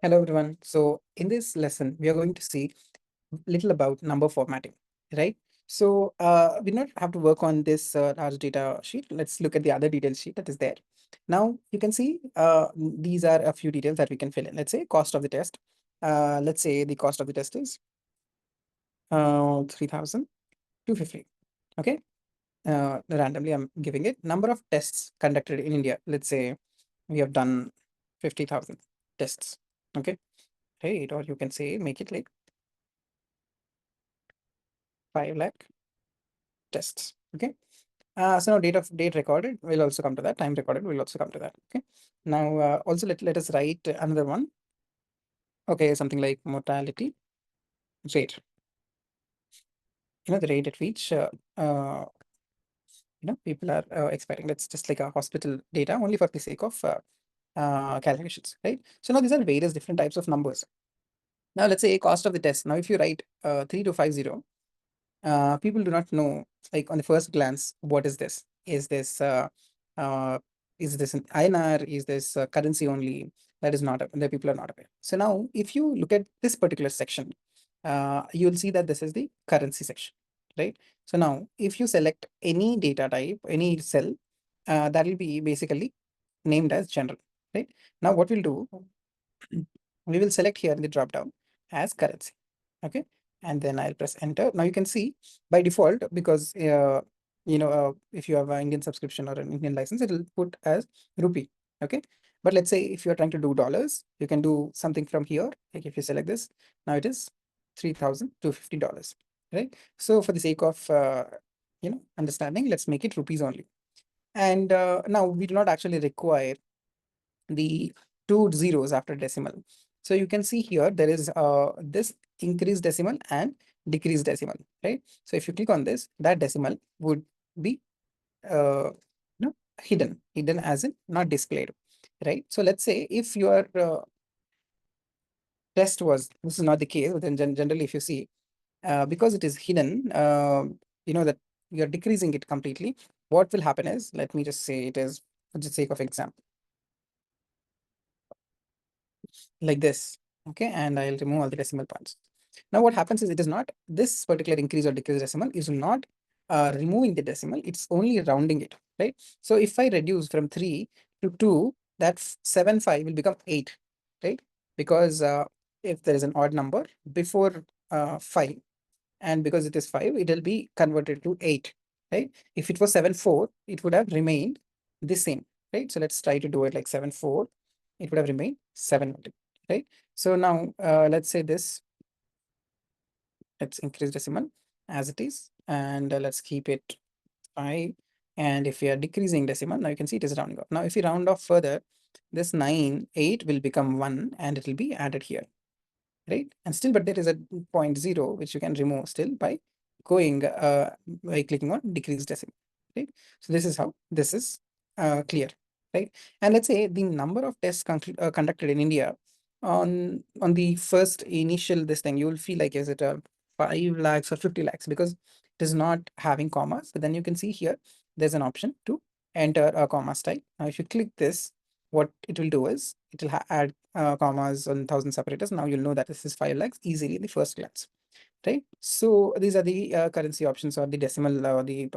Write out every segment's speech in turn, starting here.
Hello everyone. So in this lesson, we are going to see little about number formatting, right? So we not have to work on this large data sheet. Let's look at the other detail sheet that is there. Now you can see these are a few details that we can fill in. Let's say cost of the test. Let's say the cost of the test is 3,250. Okay. Randomly, I'm giving it number of tests conducted in India. Let's say we have done 50,000 tests. Okay. Right. Or you can say make it like 5 lakh tests. Okay. So now date recorded will also come to that. Time recorded will also come to that. Okay. Now also let us write another one. Okay, something like mortality rate. The rate at which people are expiring. That's just like a hospital data only for the sake of calculations, right? So now these are various different types of numbers. Now let's say cost of the test. Now if you write 3250, people do not know, like on the first glance, what is this? Uh, is this an INR? Is this currency only? That is not, the people are not aware. So now, if you look at this particular section, you'll see that this is the currency section, right? So now, if you select any data type, any cell, that will be basically named as general, right? Now, what we'll do, we will select here in the drop down as currency. Okay. And then I'll press enter. Now you can see by default, because if you have an Indian subscription or an Indian license, it will put as rupee. Okay. But let's say if you're trying to do dollars, you can do something from here. Like if you select this, now it is $3,250. Right. So for the sake of understanding, let's make it rupees only. And now we do not actually require the two zeros after decimal. So you can see here there is this increased decimal and decreased decimal, right? So if you click on this, that decimal would be uh, hidden as in not displayed, right? So let's say if your test was, this is not the case, but then generally if you see, because it is hidden, that you're decreasing it completely. What will happen is, let me just say it is for the sake of example, like this. Okay, and I'll remove all the decimal points. Now what happens is, it is not this particular increase or decrease decimal is not removing the decimal, it's only rounding it, right? So if I reduce from 3 to 2, that 75 will become 8, right? Because if there is an odd number before 5, and because it is 5, it will be converted to 8, right? If it was 7 4, it would have remained the same, right? So let's try to do it like 7 4, it would have remained 7 only, right? So now let's say this, let's increase decimal as it is, and let's keep it 5. And if we are decreasing decimal, now you can see it is rounding off. Now if we round off further, this 8 will become 1 and it will be added here, right? And still, but there is a point 0 which you can remove still by going by clicking on decrease decimal, right? So this is how this is clear, right? And let's say the number of tests conducted in India on the first initial this thing, you will feel like, is it a 5 lakhs or 50 lakhs, because it is not having commas. But then you can see here there's an option to enter a comma style. Now if you click this, what it will do is it will add commas on 1,000 separators. Now you'll know that this is 5 lakhs easily in the first glance, right? So these are the currency options, or the decimal, the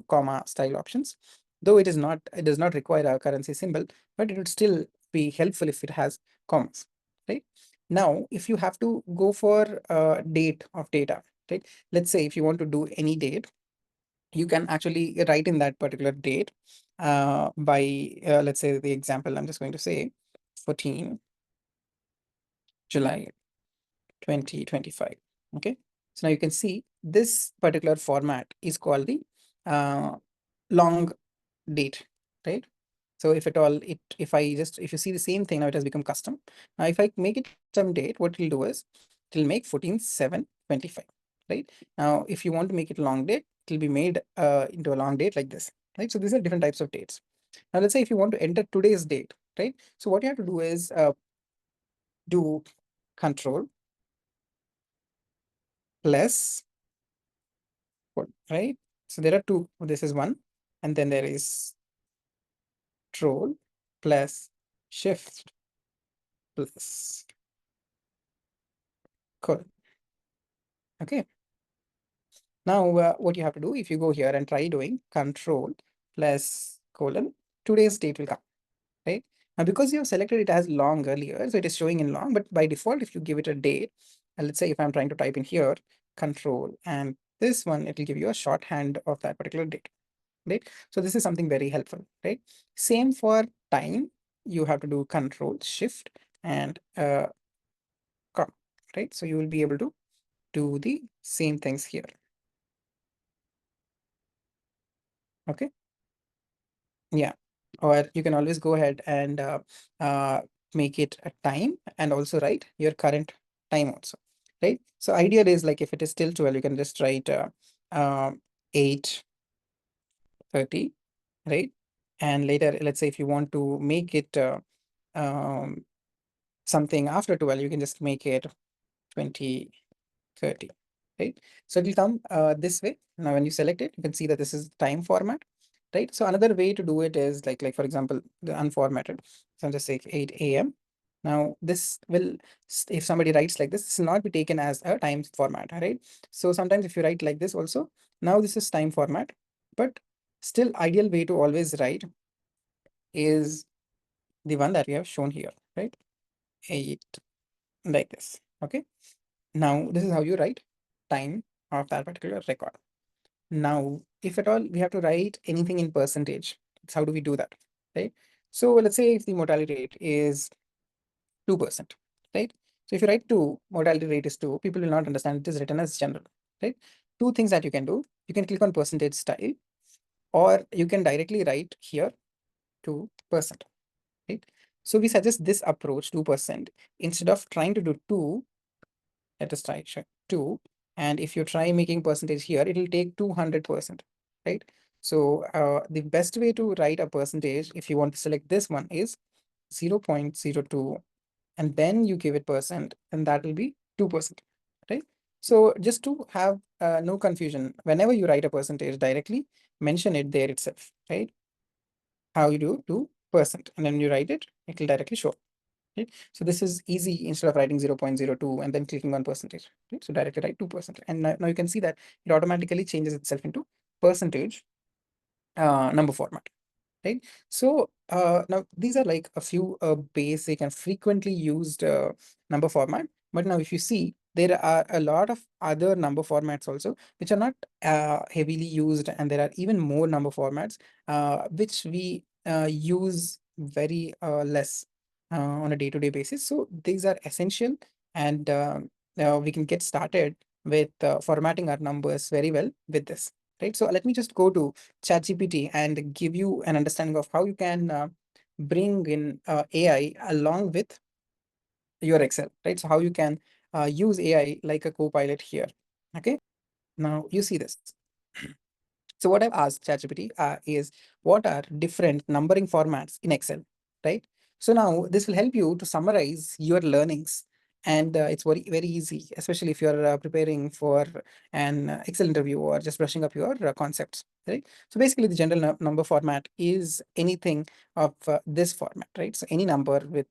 comma style options. Though it does not require a currency symbol, but it would still be helpful if it has commas, right? Now if you have to go for date of data, right? Let's say if you want to do any date, you can actually write in that particular date by let's say the example I'm just going to say 14 July 2025. Okay, so now you can see this particular format is called the uh, long date, right? So if at all if you see the same thing, now it has become custom. Now if I make it custom date, what it'll do is it'll make 14/7/25, right? Now if you want to make it long date, it'll be made into a long date like this, right? So these are different types of dates. Now let's say if you want to enter today's date, right? So what you have to do is do control plus what, right? So there are two. This is one, and then there is control plus shift plus Cool. Okay. Now, what you have to do, if you go here and try doing control plus colon, today's date will come, right? Now, because you have selected it as long earlier, so it is showing in long, but by default, if you give it a date, and let's say if I'm trying to type in here, control, and this one, it will give you a shorthand of that particular date, right? So this is something very helpful, right? Same for time, you have to do control, shift, and comma, right? So you will be able to do the same things here, okay? Yeah, or you can always go ahead and uh, make it a time and also write your current time also, right? So ideal is like if it is still 12, you can just write 8:30, right? And later, let's say if you want to make it um, something after 12, you can just make it 20:30, right? So it will come this way. Now, when you select it, you can see that this is time format, right? So another way to do it is like for example, the unformatted. So I'll just say 8 a.m. Now, this will, if somebody writes like this will not be taken as a time format, right? So sometimes if you write like this also, now this is time format, but still ideal way to always write is the one that we have shown here, right? 8 like this, okay? Now, this is how you write time of that particular record. Now, if at all we have to write anything in percentage, so how do we do that, right? So let's say if the mortality rate is 2%, right? So if you write 2, mortality rate is 2, people will not understand it is written as general, right? Two things that you can do. You can click on percentage style, or you can directly write here 2%, right? So we suggest this approach, 2%, instead of trying to do 2. Let us try check 2. And if you try making percentage here, it will take 200%, right? So the best way to write a percentage, if you want to select this one, is 0.02, and then you give it percent, and that will be 2%, right? So just to have no confusion, whenever you write a percentage directly, mention it there itself, right? How you do 2%, and then you write it, it will directly show. Right? So this is easy instead of writing 0.02 and then clicking on percentage. Right? So directly write 2%. And now you can see that it automatically changes itself into percentage number format, right? So now these are like a few basic and frequently used number format. But now if you see, there are a lot of other number formats also, which are not heavily used. And there are even more number formats, which we use very less on a day-to-day basis. So these are essential, and we can get started with formatting our numbers very well with this, right? So let me just go to ChatGPT and give you an understanding of how you can bring in AI along with your Excel, right? So how you can use AI like a co-pilot here. Okay, now you see this. So what I've asked ChatGPT is what are different numbering formats in Excel, right? So now this will help you to summarize your learnings, and it's very easy, especially if you're preparing for an Excel interview or just brushing up your concepts, right? So basically, the general number format is anything of this format, right? So any number with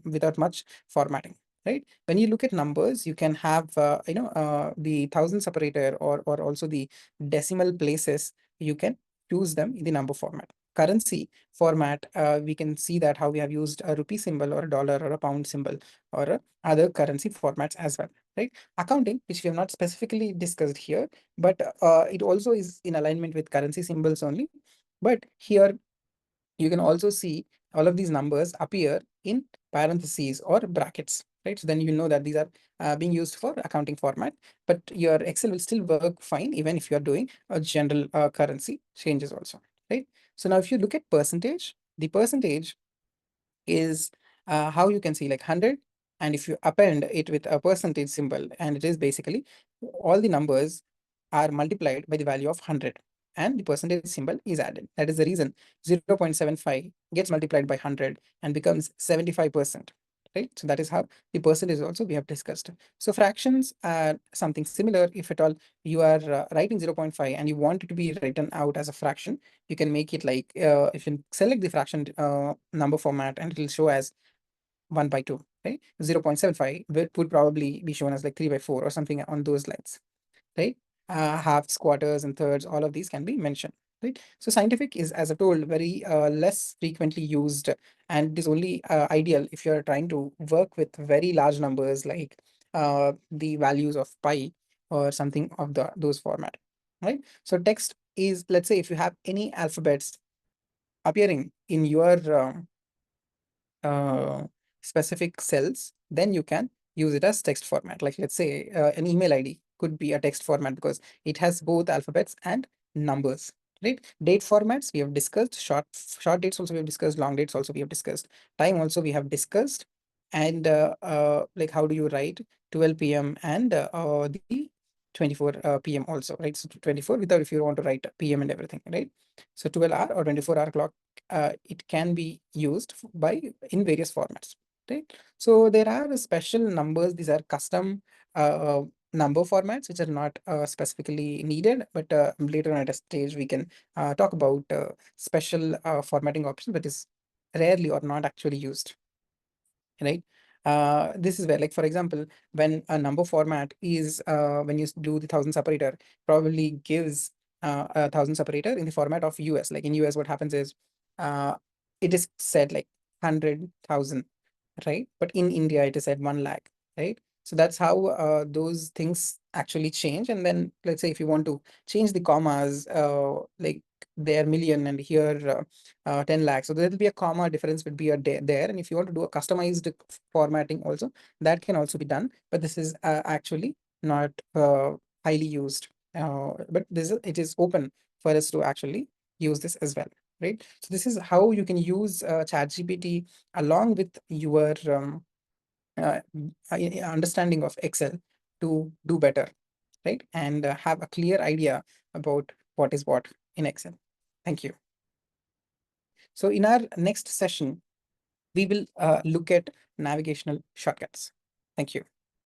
without much formatting. Right. When you look at numbers, you can have the thousand separator, or also the decimal places. You can use them in the number format. Currency format, we can see that how we have used a rupee symbol or a dollar or a pound symbol or other currency formats as well, right? Accounting, which we have not specifically discussed here, but it also is in alignment with currency symbols only. But here you can also see all of these numbers appear in parentheses or brackets, right? So then you know that these are being used for accounting format, but your Excel will still work fine even if you're doing a general currency changes also, right? So now if you look at percentage, the percentage is how you can see like 100, and if you append it with a percentage symbol, and it is basically all the numbers are multiplied by the value of 100, and the percentage symbol is added. That is the reason 0.75 gets multiplied by 100 and becomes 75%, right? So that is how the percentage also we have discussed. So fractions are something similar. If at all you are writing 0.5 and you want it to be written out as a fraction, you can make it like if you select the fraction number format, and it will show as 1/2, right? 0.75 would probably be shown as like 3 by 4 or something on those lines, right? Halves, quarters, and thirds, all of these can be mentioned, right? So scientific is, as I told, very less frequently used, and it is only ideal if you're trying to work with very large numbers like the values of pi or something of those format, right? So text is, let's say, if you have any alphabets appearing in your uh, specific cells, then you can use it as text format. Like let's say an email ID could be a text format because it has both alphabets and numbers. Right? Date formats we have discussed. Short dates also we have discussed. Long dates also we have discussed. Time also we have discussed. And like how do you write 12 p.m. and the 24 p.m. also, right? So 24 without if you want to write p.m. and everything, right? So 12 hour or 24-hour clock, it can be used by in various formats, right? So there are special numbers. These are custom number formats which are not specifically needed, but later on at a stage we can talk about special formatting options that is rarely or not actually used, right? This is where, like, for example, when a number format is when you do the thousand separator, probably gives a thousand separator in the format of US. Like in US, what happens is uh, it is said like 100,000, right? But in India, it is at 1 lakh, right? So that's how those things actually change. And then let's say if you want to change the commas, like there million and here 10 lakhs. So there will be a comma difference would be there. And if you want to do a customized formatting also, that can also be done. But this is actually not highly used. But it is open for us to actually use this as well, right? So this is how you can use ChatGPT along with your understanding of Excel to do better, right? And have a clear idea about what is what in Excel. Thank you. So in our next session, we will look at navigational shortcuts. Thank you.